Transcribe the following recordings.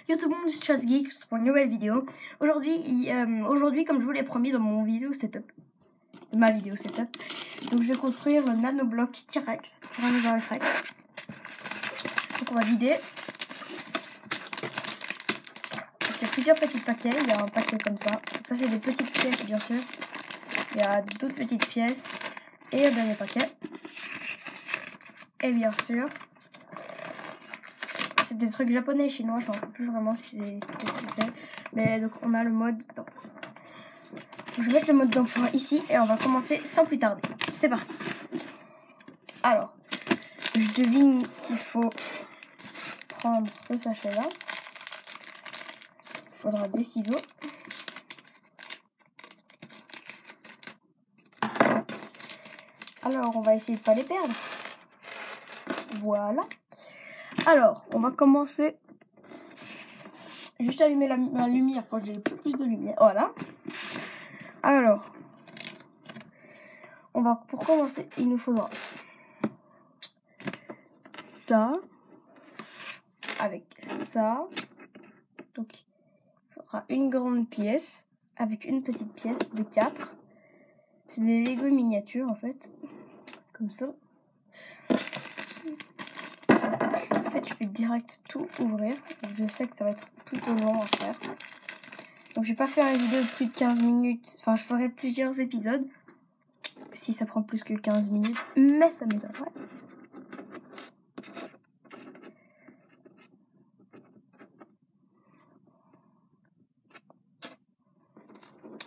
Yo tout le monde, c'est ChassGeek pour une nouvelle vidéo. Aujourd'hui, comme je vous l'ai promis dans mon vidéo setup, ma vidéo setup, donc je vais construire le nanobloc T-Rex, Tyrannosaurus Rex. Donc on va vider. Il y a plusieurs petits paquets, il y a un paquet comme ça. Donc ça c'est des petites pièces bien sûr. Il y a d'autres petites pièces et un dernier paquet. Et bien sûr, c'est des trucs japonais et chinois, je ne sais plus vraiment si c'est ce que c'est. Mais donc on a le mode d'emploi. Je vais mettre le mode d'emploi ici et on va commencer sans plus tarder. C'est parti. Alors, je devine qu'il faut prendre ce sachet là. Il faudra des ciseaux. Alors, on va essayer de ne pas les perdre. Voilà. Alors, on va commencer. Juste allumer la lumière pour que j'ai plus de lumière. Voilà. Alors, pour commencer, il nous faudra ça avec ça. Donc, il faudra une grande pièce avec une petite pièce de 4. C'est des Lego miniatures en fait, comme ça. En fait, je vais direct tout ouvrir. Je sais que ça va être plutôt long à faire. Donc, je vais pas faire une vidéo de plus de 15 minutes. Enfin, je ferai plusieurs épisodes. Si ça prend plus que 15 minutes. Mais ça m'étonnerait.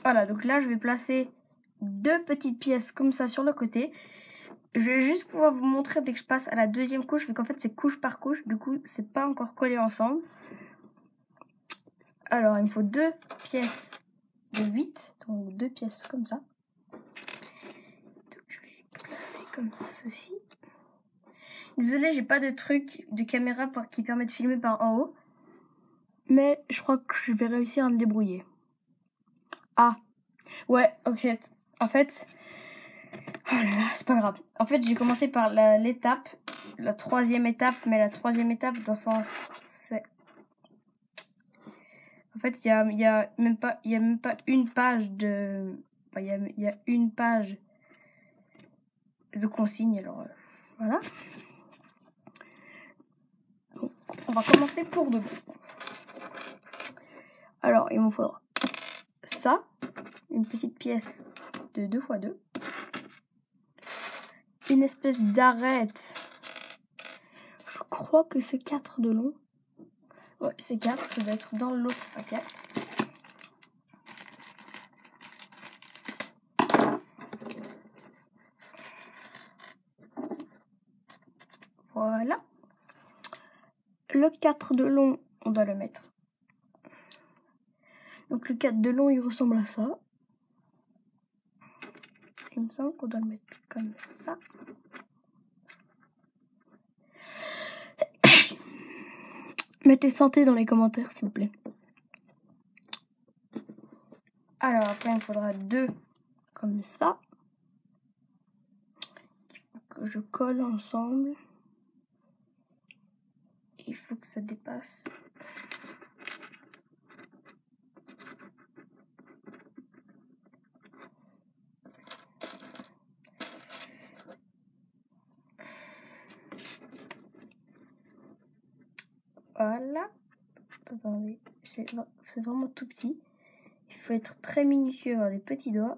Voilà, donc là, je vais placer 2 petites pièces comme ça sur le côté. Je vais juste pouvoir vous montrer dès que je passe à la deuxième couche, vu qu'en fait, c'est couche par couche. Du coup, c'est pas encore collé ensemble. Alors, il me faut 2 pièces de 8. Donc, 2 pièces comme ça. Donc, je vais les placer comme ceci. Désolée, j'ai pas de truc de caméra qui permet de filmer par en haut. Mais je crois que je vais réussir à me débrouiller. Ah, ouais, ok. En fait, oh là là, c'est pas grave. En fait, j'ai commencé par la 3e étape, mais la 3e étape, dans le sens, c'est... En fait, il y a même pas une page de... Enfin, il y a une page de consignes, alors voilà. Donc, on va commencer pour de bon. Alors, il me faudra ça, une petite pièce de 2 x 2. Une espèce d'arête. Je crois que c'est 4 de long. Ouais, c'est 4, ça doit être dans l'autre paquet. Voilà. Le 4 de long, on doit le mettre. Donc le 4 de long, il ressemble à ça. Il me semble qu'on doit le mettre comme ça. Mettez santé dans les commentaires, s'il vous plaît. Alors après, il me faudra 2 comme ça. Il faut que je colle ensemble. Il faut que ça dépasse. Voilà. Attendez, c'est vraiment tout petit. Il faut être très minutieux, avoir des petits doigts.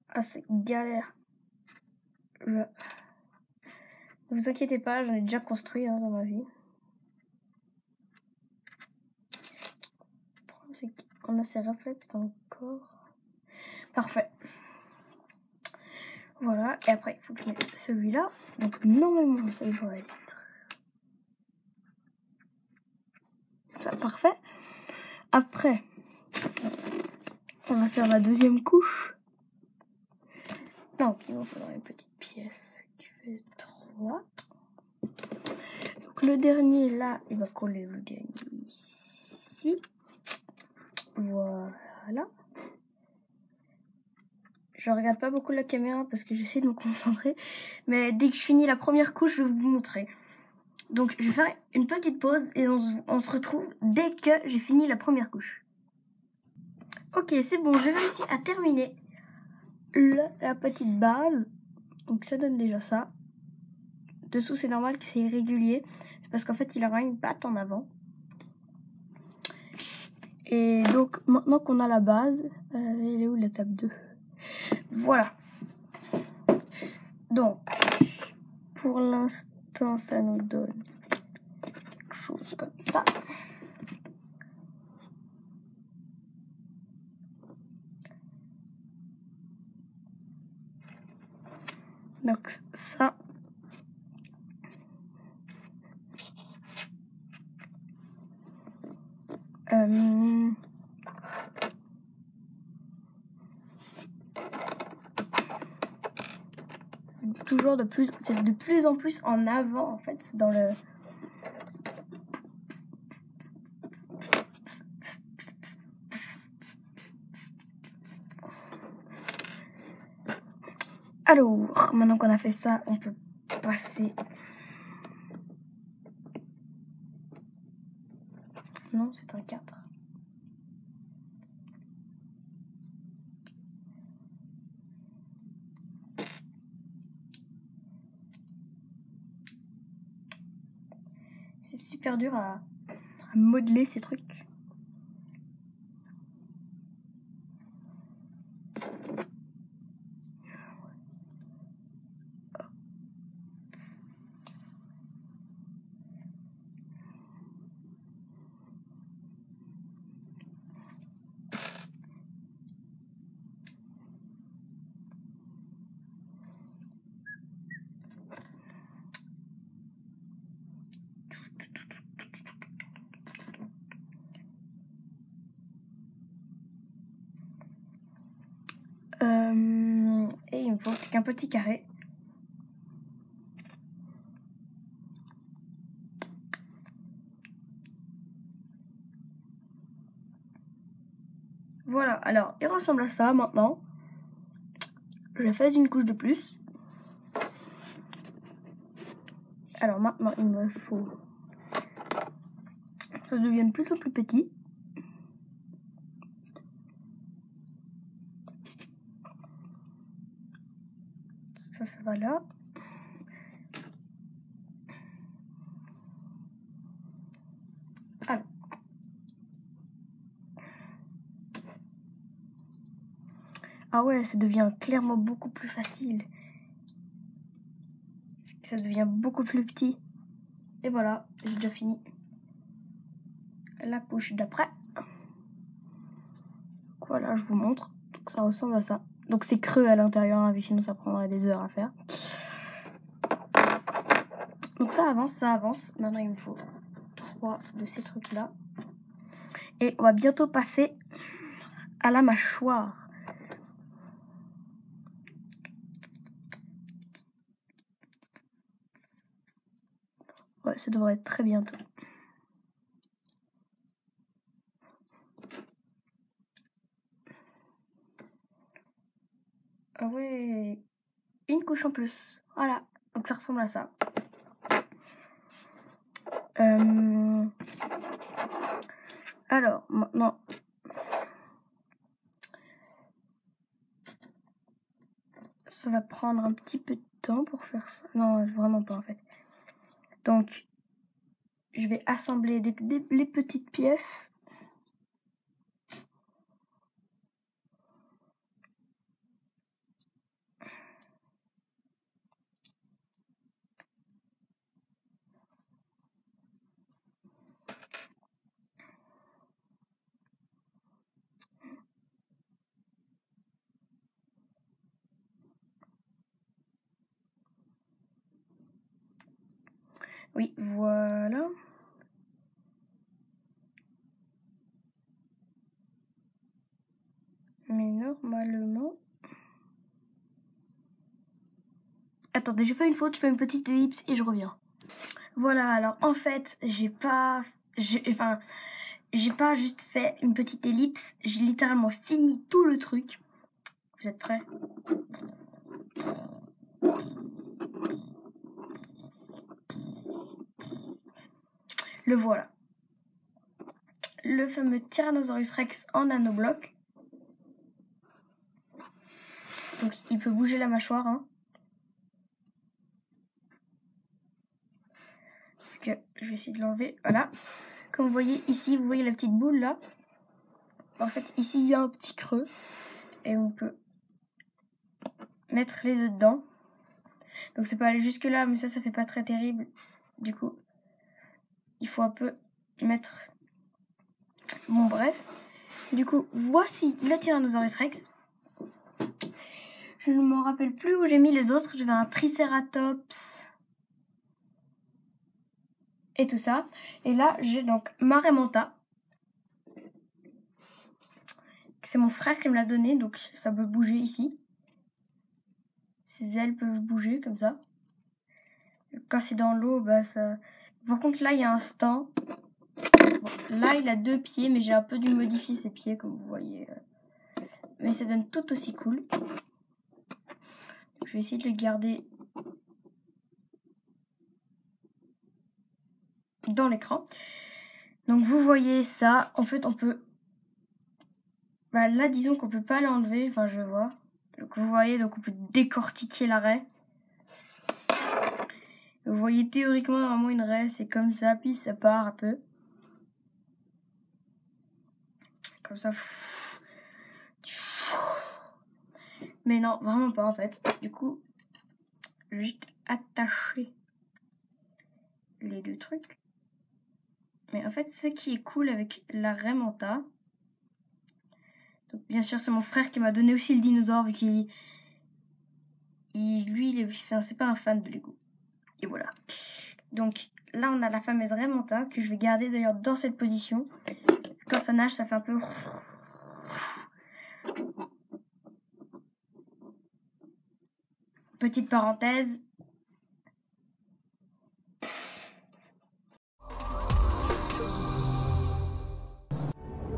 Ah, c'est galère. Ne vous inquiétez pas, j'en ai déjà construit dans ma vie. Le problème, c'est qu'on a ces reflets dans le corps. Parfait. Voilà, et après, il faut que je mette celui-là. Donc, normalement, ça devrait être... ça, parfait. Après, on va faire la deuxième couche. Donc, il nous faudra une petite pièce qui fait 3. Donc, le dernier, là, il va coller le dernier ici. Voilà. Je regarde pas beaucoup la caméra parce que j'essaie de me concentrer. Mais dès que je finis la première couche, je vais vous montrer. Donc je vais faire une petite pause et on se retrouve dès que j'ai fini la première couche. Ok, c'est bon, j'ai réussi à terminer la petite base. Donc ça donne déjà ça. Dessous, c'est normal que c'est irrégulier. C'est parce qu'en fait, il aura une patte en avant. Et donc, maintenant qu'on a la base, elle est où la table 2? Voilà. Donc, pour l'instant, ça nous donne quelque chose comme ça. Donc, ça. C'est toujours de plus en plus en avant, en fait, dans le... Alors, maintenant qu'on a fait ça, on peut passer... Non, c'est un 4. C'est super dur à modeler ces trucs. Et il me faut qu'un petit carré. Voilà, alors il ressemble à ça maintenant. Je fais une couche de plus. Alors maintenant il me faut... Ça devient de plus en plus petit. Ça va là. Alors. Ah ouais, ça devient clairement beaucoup plus facile. Ça devient beaucoup plus petit. Et voilà, j'ai déjà fini la couche d'après. Voilà, je vous montre. Donc ça ressemble à ça. Donc c'est creux à l'intérieur, hein, sinon ça prendrait des heures à faire. Donc ça avance, ça avance. Maintenant il me faut 3 de ces trucs-là. Et on va bientôt passer à la mâchoire. Ouais, ça devrait être très bientôt. Ah ouais, une couche en plus. Voilà, donc ça ressemble à ça. Alors, maintenant, ça va prendre un petit peu de temps pour faire ça. Non, vraiment pas en fait. Donc, je vais assembler les petites pièces. Oui, voilà. Mais normalement... Attendez, j'ai fait une faute, je fais une petite ellipse et je reviens. Voilà, alors en fait, j'ai pas juste fait une petite ellipse, j'ai littéralement fini tout le truc. Vous êtes prêts? Le voilà. Le fameux Tyrannosaurus Rex en nanobloc. Donc il peut bouger la mâchoire. Hein. Donc, je vais essayer de l'enlever. Voilà. Comme vous voyez ici, vous voyez la petite boule là. En fait, ici il y a un petit creux. Et on peut mettre les deux dedans. Donc ça peut aller jusque là, mais ça fait pas très terrible. Du coup, il faut un peu mettre... Bon bref. Du coup, voici le Tyrannosaurus Rex. Je ne m'en rappelle plus où j'ai mis les autres. J'avais un Triceratops. Et tout ça. Et là, j'ai donc ma Raimanta. C'est mon frère qui me l'a donné. Donc ça peut bouger ici. Ses ailes peuvent bouger comme ça. Quand c'est dans l'eau, bah ça... Par contre, là, il y a un stand. Bon, là, il a 2 pieds, mais j'ai un peu dû modifier ses pieds, comme vous voyez. Mais ça donne tout aussi cool. Je vais essayer de le garder dans l'écran. Donc, vous voyez ça. En fait, on peut... Bah, là, disons qu'on peut pas l'enlever. Enfin, je vois. Donc, vous voyez, donc on peut décortiquer la raie. Vous voyez, théoriquement, normalement, une raie, c'est comme ça. Puis, ça part un peu. Comme ça. Mais non, vraiment pas en fait. Du coup, je vais juste attacher les 2 trucs. Mais en fait, ce qui est cool avec la Raimanta, donc bien sûr, c'est mon frère qui m'a donné aussi le dinosaure, vu qu'il... c'est pas un fan de Lego. Et voilà. Donc là, on a la fameuse Raimanta, que je vais garder d'ailleurs dans cette position. Quand ça nage, ça fait un peu... Petite parenthèse.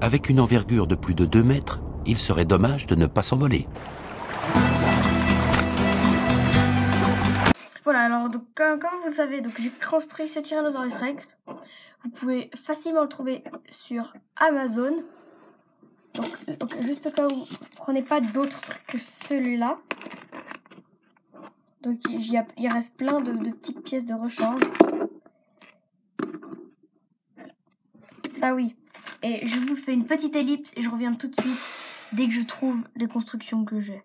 Avec une envergure de plus de 2 mètres, il serait dommage de ne pas s'envoler. Voilà, alors donc, comme vous le savez, donc j'ai construit ce Tyrannosaurus Rex. Vous pouvez facilement le trouver sur Amazon. Donc juste au cas où vous ne prenez pas d'autres trucs que celui-là. Donc il reste plein de petites pièces de rechange. Ah oui, et je vous fais une petite ellipse et je reviens tout de suite dès que je trouve les constructions que j'ai.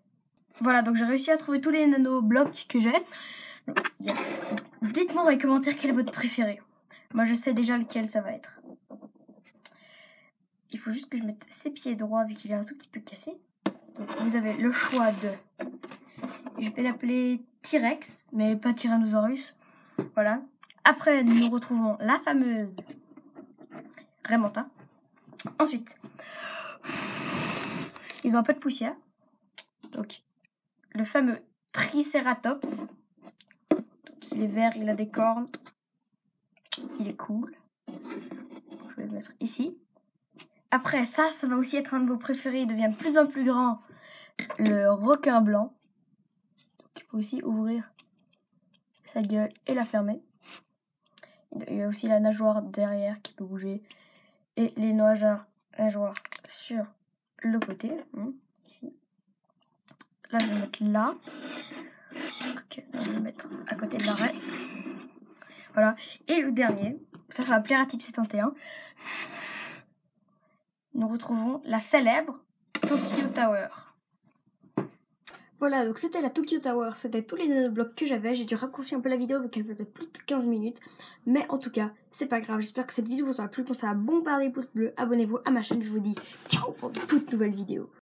Voilà, donc j'ai réussi à trouver tous les nano-blocs que j'ai. Dites-moi dans les commentaires quel est votre préféré. Moi je sais déjà lequel ça va être. Il faut juste que je mette ses pieds droits vu qu'il est un tout petit peu cassé. Donc vous avez le choix de... Je vais l'appeler T-Rex, mais pas Tyrannosaurus. Voilà. Après, nous retrouvons la fameuse Raimanta. Ensuite, ils ont un peu de poussière. Donc, le fameux Triceratops. Donc, il est vert, il a des cornes. Il est cool. Je vais le mettre ici. Après, ça va aussi être un de vos préférés. Il devient de plus en plus grand. Le requin blanc. Donc, il peut aussi ouvrir sa gueule et la fermer. Il y a aussi la nageoire derrière qui peut bouger. Et les nageoires sur le côté. Ici. Là, je vais mettre là. Ok, là, je vais mettre à côté de l'arrêt. Voilà. Et le dernier, ça va plaire à Type 71. Nous retrouvons la célèbre Tokyo Tower. Voilà, donc c'était la Tokyo Tower, c'était tous les nanoblocs que j'avais. J'ai dû raccourcir un peu la vidéo vu qu'elle faisait plus de 15 minutes. Mais en tout cas, c'est pas grave. J'espère que cette vidéo vous aura plu. Pensez à bombarder les pouces bleus. Abonnez-vous à ma chaîne. Je vous dis ciao pour de toutes nouvelles vidéos.